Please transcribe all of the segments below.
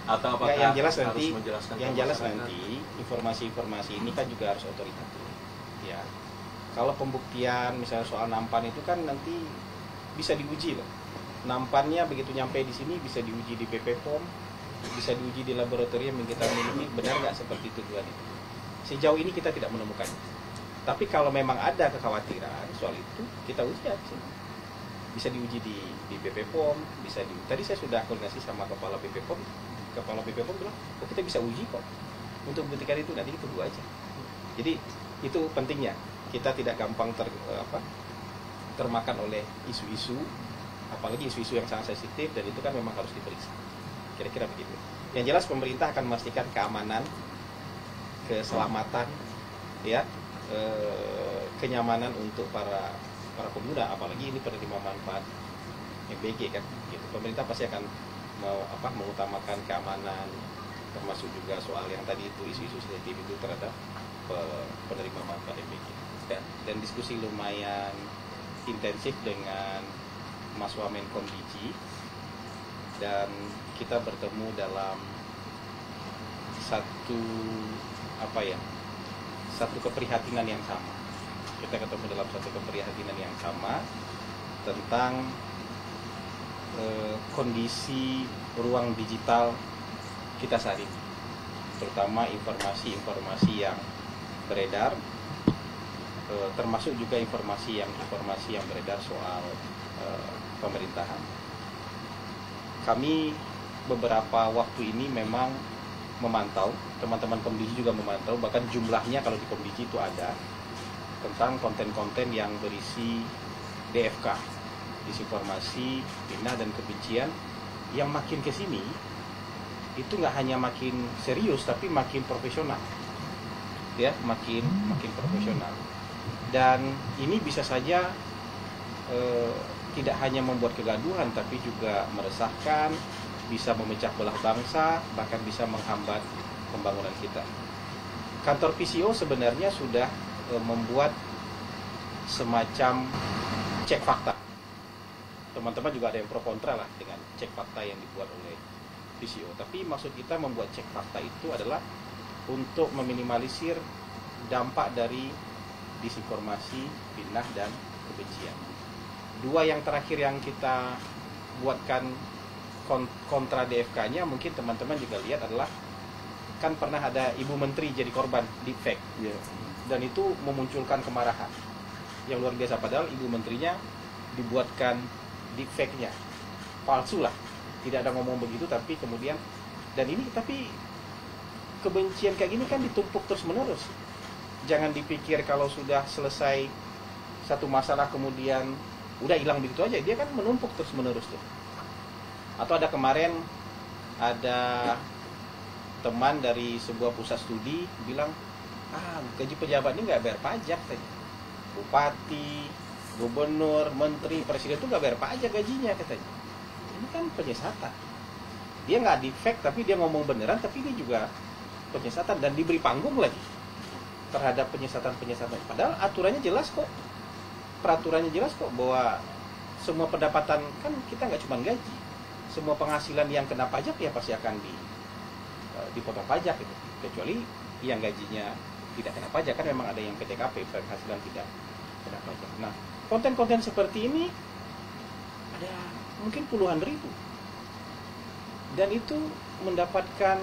Atau apakah yang jelas harus nanti, menjelaskan yang ke jelas masyarakat? nanti informasi-informasi ini kan juga harus otoritatif. Ya, kalau pembuktian misalnya soal nampan itu kan nanti bisa diuji loh. Nampannya begitu nyampe di sini bisa diuji di PP POM, bisa diuji di laboratorium yang kita miliki, benar nggak seperti tuduhan itu. Sejauh ini kita tidak menemukannya. Tapi kalau memang ada kekhawatiran soal itu, kita uji aja. Bisa diuji di BP POM, bisa di. Tadi saya sudah koordinasi sama kepala BP POM. Kepala BP POM bilang, oh kita bisa uji kok. Untuk membuktikan itu nanti kita tunggu aja. Jadi itu pentingnya. Kita tidak gampang termakan oleh isu-isu, apalagi isu-isu yang sangat sensitif, dan itu kan memang harus diperiksa. Kira-kira begitu. Yang jelas pemerintah akan memastikan keamanan, keselamatan, ya, kenyamanan untuk para pengguna, apalagi ini penerima manfaat MBG kan. Gitu. Pemerintah pasti akan mengutamakan keamanan, termasuk juga soal yang tadi itu isu-isu sensitif itu terhadap penerima manfaat MBG. Dan diskusi lumayan intensif dengan Mas Wamenkom Diji, dan kita bertemu dalam satu keprihatinan yang sama. Kita ketemu dalam satu keprihatinan yang sama tentang kondisi ruang digital kita saat ini, terutama informasi-informasi yang beredar, termasuk juga informasi yang beredar soal pemerintahan. Kami beberapa waktu ini memang memantau, teman-teman Komdiji juga memantau, bahkan jumlahnya kalau di Komdiji itu ada tentang konten-konten yang berisi DFK, disinformasi, fitnah dan kebencian, yang makin kesini itu nggak hanya makin serius tapi makin profesional, ya, makin profesional. Dan ini bisa saja tidak hanya membuat kegaduhan tapi juga meresahkan, bisa memecah belah bangsa, bahkan bisa menghambat pembangunan kita. Kantor PCO sebenarnya sudah membuat semacam cek fakta. Teman-teman juga ada yang pro kontra lah dengan cek fakta yang dibuat oleh PCO. Tapi maksud kita membuat cek fakta itu adalah untuk meminimalisir dampak dari disinformasi, fitnah dan kebencian. Dua yang terakhir yang kita buatkan kontra DFK-nya, mungkin teman-teman juga lihat, adalah kan pernah ada Ibu Menteri jadi korban deepfake, dan itu memunculkan kemarahan yang luar biasa. Padahal Ibu Menterinya dibuatkan deepfake-nya palsu lah, tidak ada ngomong begitu, tapi kemudian tapi kebencian kayak gini kan ditumpuk terus menerus. Jangan dipikir kalau sudah selesai satu masalah kemudian udah hilang begitu aja, dia kan menumpuk terus menerus tuh. Atau ada kemarin ada teman dari sebuah pusat studi bilang, gaji pejabat ini nggak bayar pajak katanya. Bupati, gubernur, menteri, presiden itu nggak bayar pajak gajinya katanya. Ini kan penyesatan. Dia nggak deepfake tapi dia ngomong beneran, tapi ini juga penyesatan dan diberi panggung lagi terhadap penyesatan-penyesatan. Padahal aturannya jelas kok, peraturannya jelas kok, bahwa semua pendapatan kan kita nggak cuma gaji, semua penghasilan yang kena pajak ya pasti akan dipotong pajak gitu, kecuali yang gajinya tidak kena pajak, kan memang ada yang PTKP, penghasilan tidak kena pajak. Nah, konten-konten seperti ini ada mungkin puluhan ribu, dan itu mendapatkan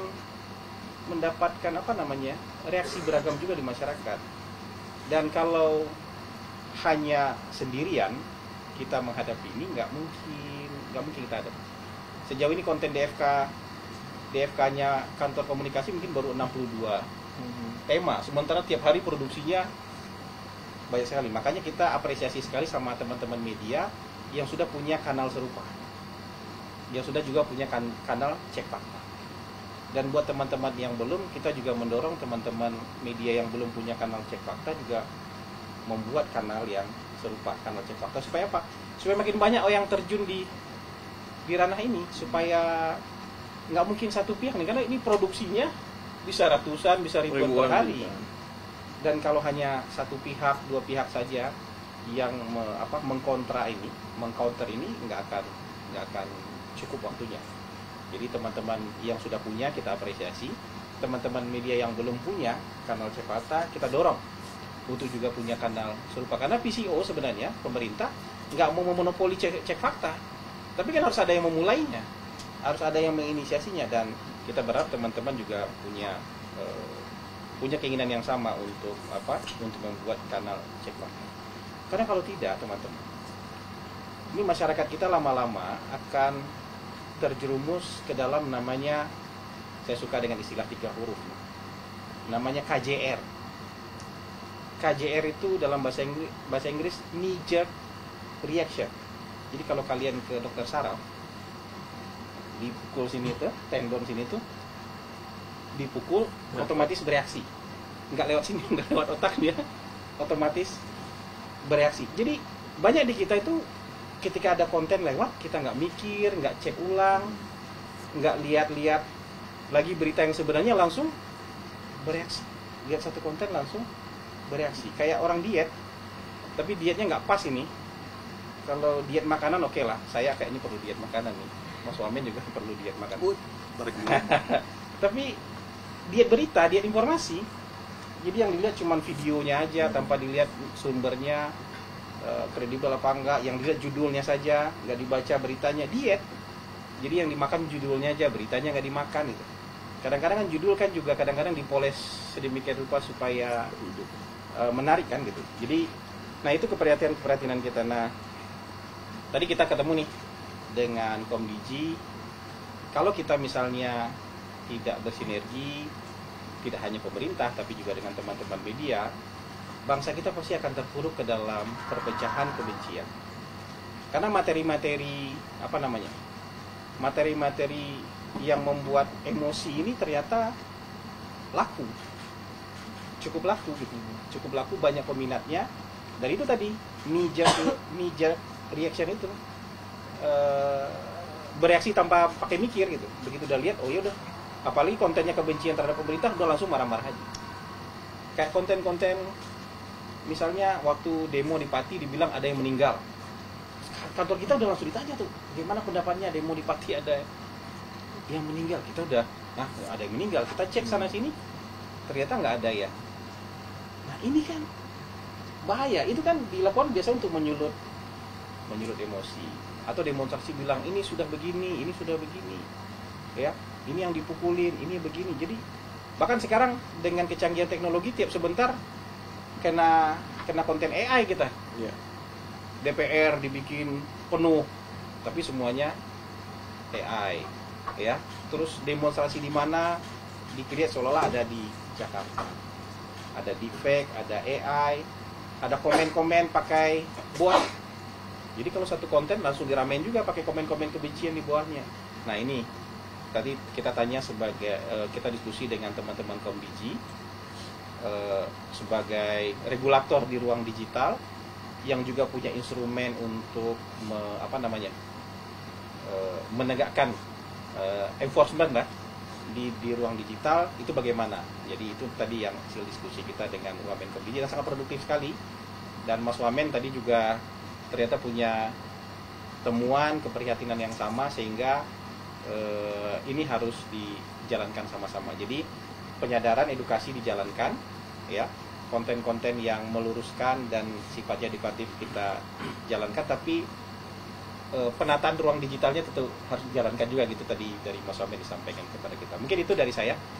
reaksi beragam juga di masyarakat. Dan kalau hanya sendirian kita menghadapi ini, nggak mungkin kita hadapi. Sejauh ini konten DFK-nya kantor komunikasi mungkin baru 62 tema, sementara tiap hari produksinya banyak sekali. Makanya kita apresiasi sekali sama teman-teman media yang sudah punya kanal serupa, yang sudah juga punya kanal cek fakta. Dan buat teman-teman yang belum, kita juga mendorong teman-teman media yang belum punya kanal cek fakta juga membuat kanal yang serupa, kanal cek fakta. Supaya apa? Supaya makin banyak orang yang terjun di ranah ini, supaya nggak mungkin satu pihak nih, karena ini produksinya bisa ratusan, bisa ribuan per hari. Dan kalau hanya satu pihak, dua pihak saja yang mengcounter ini nggak akan cukup waktunya. Jadi teman-teman yang sudah punya kita apresiasi, teman-teman media yang belum punya kanal Cek Fakta kita dorong untuk juga punya kanal serupa. Karena PCO sebenarnya pemerintah nggak mau memonopoli cek fakta, tapi kan harus ada yang memulainya, harus ada yang menginisiasinya, dan kita berharap teman-teman juga punya keinginan yang sama untuk untuk membuat kanal Cek Fakta. Karena kalau tidak, teman-teman, ini masyarakat kita lama-lama akan terjerumus ke dalam namanya, saya suka dengan istilah 3 huruf, namanya KJR. KJR itu dalam bahasa Inggris knee jerk reaction. Jadi kalau kalian ke dokter saraf, dipukul sini tuh, tendon sini tuh dipukul, otomatis bereaksi. Nggak lewat sini, nggak lewat otak, dia otomatis bereaksi. Jadi banyak di kita itu ketika ada konten lewat, kita nggak mikir, nggak cek ulang, nggak lihat-lihat lagi berita yang sebenarnya, langsung bereaksi. Lihat satu konten langsung bereaksi. Kayak orang diet, tapi dietnya nggak pas ini. Kalau diet makanan oke lah, saya kayak ini perlu diet makanan nih. Mas Wamen juga perlu diet makanan. Tapi diet berita, diet informasi, jadi yang dilihat cuma videonya aja tanpa dilihat sumbernya, kredibel apa enggak, yang dilihat judulnya saja, nggak dibaca beritanya. Diet, jadi yang dimakan judulnya aja, beritanya nggak dimakan gitu. Kadang-kadang kan judul kan juga kadang-kadang dipoles sedemikian rupa supaya menarik kan gitu. Jadi, nah itu keprihatinan kita. Nah, tadi kita ketemu nih dengan Komdigi. Kalau kita misalnya tidak bersinergi, tidak hanya pemerintah tapi juga dengan teman-teman media, bangsa kita pasti akan terpuruk ke dalam perpecahan kebencian. Karena materi-materi materi-materi yang membuat emosi ini ternyata laku, cukup laku gitu, cukup laku, banyak peminatnya. Dari itu tadi knee jerk reaction itu, bereaksi tanpa pakai mikir gitu. Begitu udah lihat, oh yaudah, apalagi kontennya kebencian terhadap pemerintah, udah langsung marah-marah aja. Kayak konten-konten misalnya waktu demo di Pati dibilang ada yang meninggal, kantor kita udah langsung ditanya tuh, gimana pendapatnya demo di Pati ada yang meninggal. Kita udah, nah ada yang meninggal, kita cek sana sini, ternyata nggak ada ya. Nah ini kan bahaya. Itu kan dilakukan biasa untuk menyulut emosi, atau demonstrasi bilang ini sudah begini, ini sudah begini, ya, ini yang dipukulin, ini begini. Jadi bahkan sekarang dengan kecanggihan teknologi, tiap sebentar kena konten AI kita. Yeah. DPR dibikin penuh, tapi semuanya AI, ya. Terus demonstrasi di mana dikriat seolah-olah ada di Jakarta, ada deepfake, ada AI, ada komen-komen pakai bot. Jadi kalau satu konten langsung diramein juga pakai komen-komen kebencian di bawahnya. Nah ini tadi kita tanya kita diskusi dengan teman-teman Komdigi sebagai regulator di ruang digital yang juga punya instrumen untuk menegakkan enforcement lah di ruang digital itu bagaimana. Jadi itu tadi yang hasil diskusi kita dengan Wamen Komdigi, yang sangat produktif sekali. Dan Mas Wamen tadi juga ternyata punya temuan keprihatinan yang sama, sehingga ini harus dijalankan sama-sama. Jadi penyadaran, edukasi dijalankan, ya, konten-konten yang meluruskan dan sifatnya edukatif kita jalankan, tapi penataan ruang digitalnya tentu harus dijalankan juga gitu, tadi dari Mas Wamen disampaikan kepada kita. Mungkin itu dari saya.